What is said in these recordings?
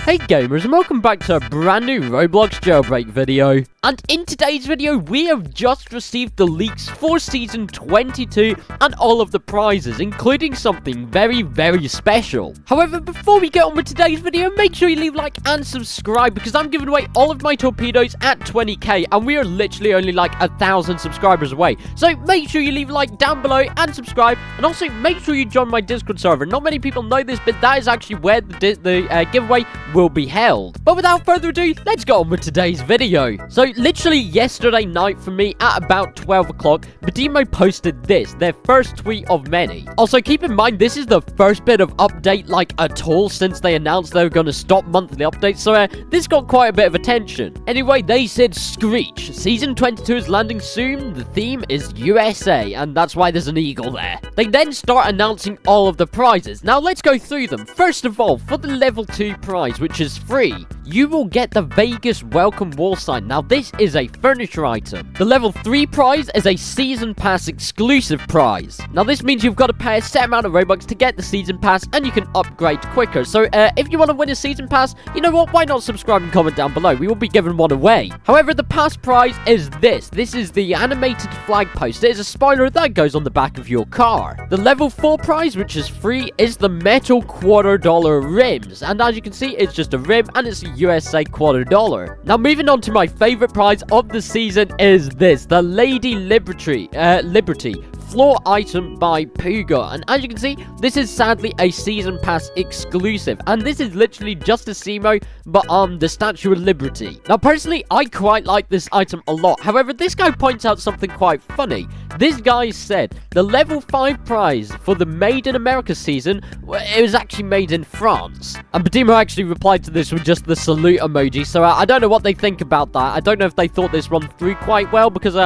Hey gamers, and welcome back to a brand new Roblox Jailbreak video. And in today's video, we have just received the leaks for Season 22 and all of the prizes, including something very, very special. However, before we get on with today's video, make sure you leave a like and subscribe, because I'm giving away all of my torpedoes at 20k, and we are literally only like 1,000 subscribers away. So make sure you leave a like down below and subscribe, and also make sure you join my Discord server. Not many people know this, but that is actually where the giveaway will be held. But without further ado, let's get on with today's video. So literally yesterday night for me at about 12 o'clock, Badimo posted this, their first tweet of many. Also keep in mind, this is the first bit of update like at all since they announced they were going to stop monthly updates, so this got quite a bit of attention. Anyway, they said, Screech, Season 22 is landing soon, the theme is USA, and that's why there's an eagle there. They then start announcing all of the prizes. Now let's go through them. First of all, for the level 2 prize, which is free, you will get the Vegas welcome wall sign. Now this is a furniture item. The level 3 prize is a season pass exclusive prize. Now this means you've got to pay a set amount of Robux to get the season pass, and you can upgrade quicker. So if you want to win a season pass, you know what, why not subscribe and comment down below? We will be giving one away. However, the pass prize is this. This is the animated flag poster. It is a spoiler that goes on the back of your car. The level 4 prize, which is free, is the metal $2 rims, and as you can see, it's just a rim and it's a USA $2. Now moving on to my favorite prize of the season is this, the Lady Liberty floor item by Puga, and as you can see, this is sadly a season pass exclusive, and this is literally just a Simo but the Statue of Liberty. Now personally, I quite like this item a lot. However, this guy points out something quite funny. This guy said the level 5 prize for the Made in America season, it was actually made in France, and Badimo actually replied to this with just the salute emoji, so I don't know what they think about that. I don't know if they thought this run through quite well, because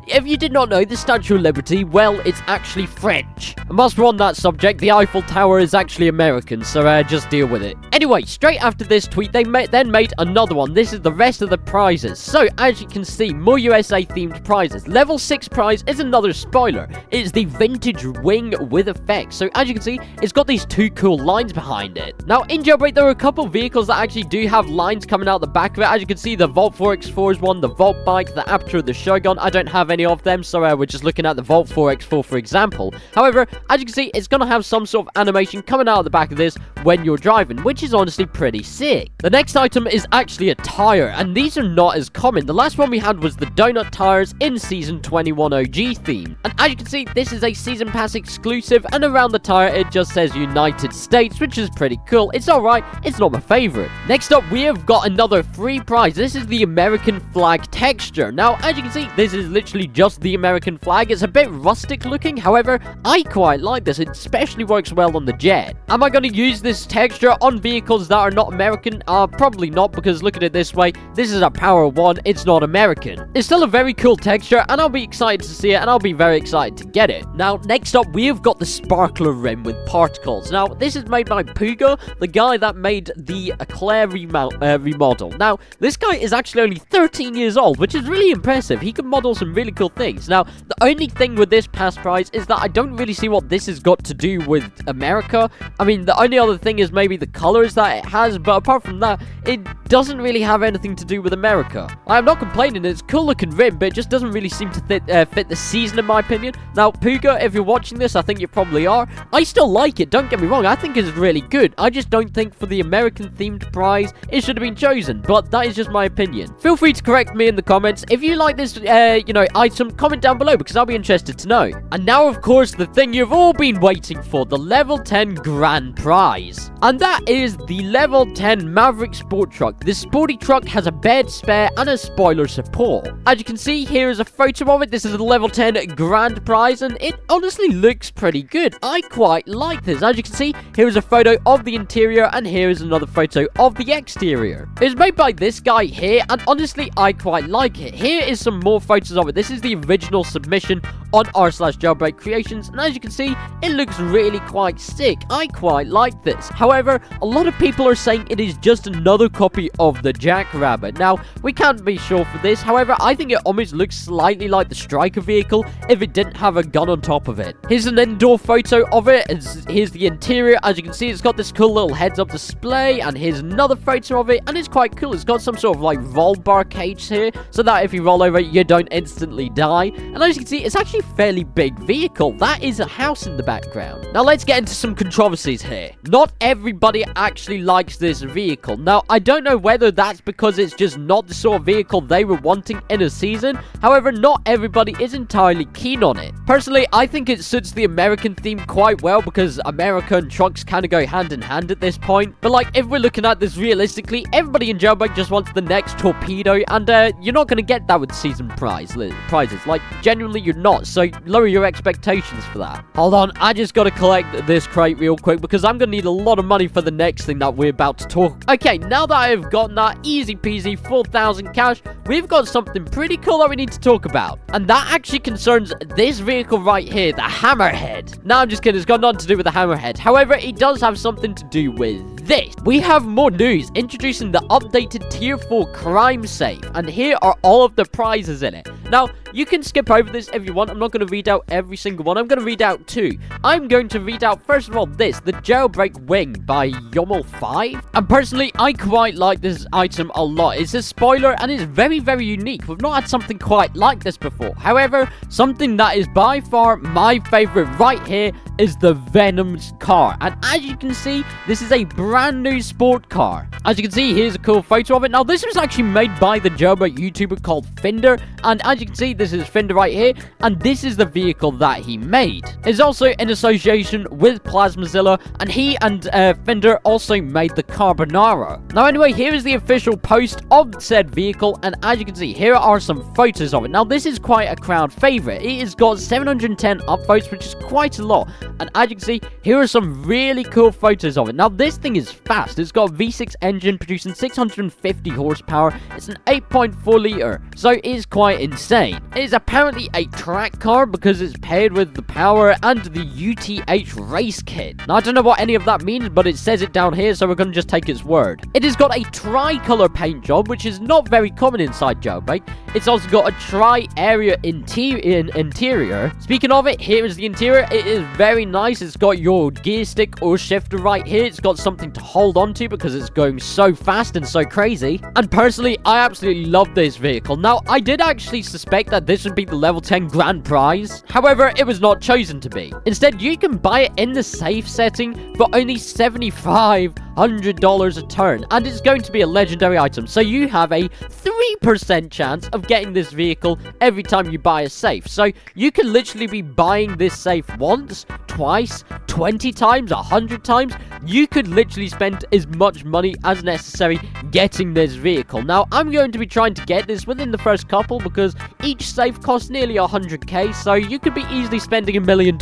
if you did not know, the Statue of Liberty, well, it's actually French. And whilst we're on that subject, the Eiffel Tower is actually American, so just deal with it. Anyway, straight after this tweet, they then made another one. This is the rest of the prizes. So, as you can see, more USA-themed prizes. Level 6 prize is another spoiler. It's the vintage wing with effects. So, as you can see, it's got these two cool lines behind it. Now, in Jailbreak, there are a couple of vehicles that actually do have lines coming out the back of it. As you can see, the Volt 4x4 is one, the Volt Bike, the Aperture of the Shogun. I don't have any of them, so we're just looking at the Volt 4x4 for example. However, as you can see, it's gonna have some sort of animation coming out of the back of this when you're driving, which is honestly pretty sick. The next item is actually a tire, and these are not as common. The last one we had was the donut tires in Season 21 OG theme, and as you can see, this is a season pass exclusive, and around the tire it just says United States, which is pretty cool. It's alright, it's not my favorite. Next up, we have got another free prize. This is the American flag texture. Now, as you can see, this is literally just the American flag. It's a bit rustic looking, however, I quite like this. It especially works well on the jet. Am I going to use this texture on vehicles that are not American? Probably not, because look at it this way. This is a Power 1. It's not American. It's still a very cool texture, and I'll be excited to see it, and I'll be very excited to get it. Now, next up, we have got the sparkler rim with particles. Now, this is made by Puga, the guy that made the Eclair remodel. Now, this guy is actually only 13 years old, which is really impressive. He can model some really cool things. Now, the only thing with this pass prize is that I don't really see what this has got to do with America. I mean, the only other thing is maybe the colors that it has, but apart from that, it doesn't really have anything to do with America. I'm not complaining, it's a cool looking rim, but it just doesn't really seem to fit the season in my opinion. Now, Puga, if you're watching this, I think you probably are, I still like it, don't get me wrong, I think it's really good. I just don't think for the American themed prize, it should have been chosen, but that is just my opinion. Feel free to correct me in the comments. If you like this, item, comment down below, because I'll be interested to know. And now, of course, the thing you've all been waiting for, the level 10 grand prize, and that is the level 10 Maverick sport truck. This sporty truck has a bed spare and a spoiler support. As you can see, here is a photo of it. This is the level 10 grand prize, and it honestly looks pretty good. I quite like this. As you can see, here is a photo of the interior, and here is another photo of the exterior. It was made by this guy here, and honestly, I quite like it. Here is some more photos of it. This is the original submission on r/jailbreak creations, and as you can see, it looks really quite sick. I quite like this. However, a lot of people are saying it is just another copy of the Jackrabbit. Now, we can't be sure for this. However, I think it almost looks slightly like the Striker vehicle if it didn't have a gun on top of it. Here's an indoor photo of it. Here's the interior. As you can see, it's got this cool little heads-up display, and here's another photo of it, and it's quite cool. It's got some sort of like roll bar cage here, so that if you roll over it, you don't instantly die. And as you can see, it's actually a fairly big vehicle. That is a house in the background. Now, let's get into some controversies here. Not everybody actually likes this vehicle. Now, I don't know whether that's because it's just not the sort of vehicle they were wanting in a season. However, not everybody is entirely keen on it. Personally, I think it suits the American theme quite well because America and trucks kind of go hand in hand at this point. But like, if we're looking at this realistically, everybody in Jailbreak just wants the next torpedo, and you're not going to get that with season prizes. Like, genuinely, you're not. So lower your expectations for that. Hold on, I just got to collect this crate real quick because I'm going to need a lot of money for the next thing that we're about to talk. Okay, now that I've gotten that easy peasy 4,000 cash, we've got something pretty cool that we need to talk about. And that actually concerns this vehicle right here, the Hammerhead. No, I'm just kidding. It's got nothing to do with the Hammerhead. However, it does have something to do with this. We have more news introducing the updated Tier 4 crime safe. And here are all of the prizes in it. Now, you can skip over this if you want. I'm not going to read out every single one. I'm going to read out two. I'm going to read out, first of all, this, the Jailbreak Wing by Yommel5. And personally, I quite like this item a lot. It's a spoiler and it's very, very unique. We've not had something quite like this before. However, something that is by far my favorite right here is the Venom's car. And as you can see, this is a brand new sport car. As you can see, here's a cool photo of it. Now, this was actually made by the Jailbreak YouTuber called Finder. And as you can see, this is Finder right here. And this is the vehicle that he made. It's also in association with Plasmazilla. And he and Finder also made the Carbonara. Now, anyway, here is the official post of said vehicle. And as you can see, here are some photos of it. Now, this is quite a crowd favorite. It has got 710 upvotes, which is quite a lot. And as you can see, here are some really cool photos of it. Now, this thing is fast. It's got a V6 engine producing 650 horsepower. It's an 8.4 liter, so it is quite insane. It is apparently a track car because it's paired with the power and the UTH race kit. Now, I don't know what any of that means, but it says it down here, so we're going to just take its word. It has got a tri-color paint job, which is not very common inside Jailbreak. It's also got a tri-area interior. Speaking of it, here is the interior. It is very nice. It's got your gear stick or shifter right here. It's got something to hold on to because it's going so fast and so crazy. And personally, I absolutely love this vehicle. Now, I did actually suspect that this would be the level 10 grand prize. However, it was not chosen to be. Instead, you can buy it in the safe setting for only $7,500 a turn. And it's going to be a legendary item. So you have a 3% chance of getting this vehicle every time you buy a safe. So you can literally be buying this safe once, twice, 20 times, 100 times. You could literally spend as much money as necessary getting this vehicle. Now, I'm going to be trying to get this within the first couple because each safe costs nearly 100k, so you could be easily spending $1 million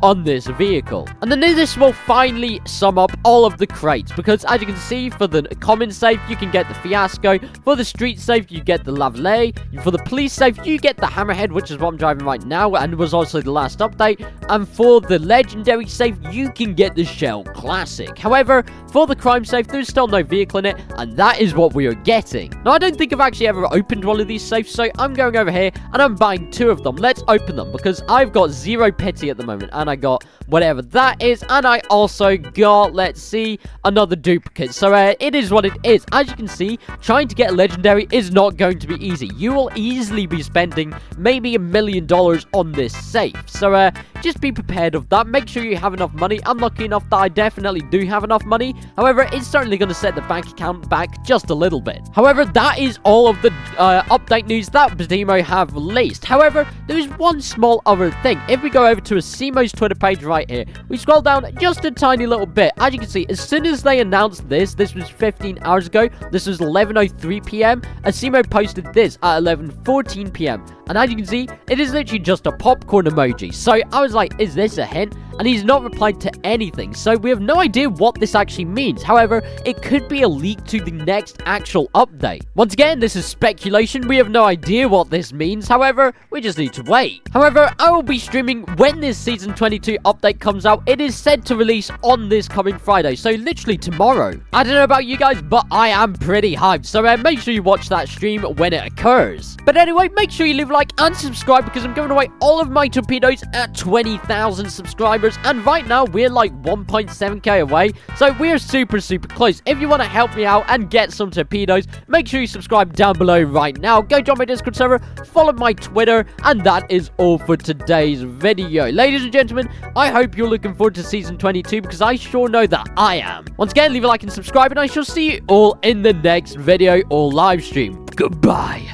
on this vehicle. And then this will finally sum up all of the crates because as you can see, for the common safe, you can get the Fiasco. For the street safe, you get the Lavallee. For the police safe, you get the Hammerhead, which is what I'm driving right now and was also the last update. And for the legendary safe, you can get the Shell Classic. However, for the crime safe, there's still no vehicle in it, and that is what we are getting. Now, I don't think I've actually ever opened one of these safes, so I'm going over here and I'm buying 2 of them. Let's open them because I've got 0 pity at the moment, and I got whatever that is, and I also got, let's see, another duplicate. So it is what it is. As you can see, trying to get a legendary is not going to be easy. You will easily be spending maybe $1 million on this safe. So just be prepared of that. Make sure you have enough money. I'm lucky enough that I definitely do have enough money. However, it's certainly going to set the bank account back just a little bit. However, that is all of the update news that Badimo have released. However, there is one small other thing. If we go over to Asimo's Twitter page right here, we scroll down just a tiny little bit. As you can see, as soon as they announced this was 15 hours ago. This was 11:03 p.m. Asimo posted this at 11:14 p.m. And as you can see, it is literally just a popcorn emoji. So I was like, is this a hint? And he's not replied to anything, so we have no idea what this actually means. However, it could be a leak to the next actual update. Once again, this is speculation. We have no idea what this means. However, we just need to wait. However, I will be streaming when this Season 22 update comes out. It is said to release on this coming Friday, so literally tomorrow. I don't know about you guys, but I am pretty hyped, so make sure you watch that stream when it occurs. But anyway, make sure you leave a like and subscribe because I'm giving away all of my torpedoes at 20,000 subscribers. And right now, we're like 1.7k away, so we're super close. If you want to help me out and get some torpedoes, make sure you subscribe down below right now. Go join my Discord server, follow my Twitter, and that is all for today's video. Ladies and gentlemen, I hope you're looking forward to Season 22 because I sure know that I am. Once again, leave a like and subscribe, and I shall see you all in the next video or live stream. Goodbye.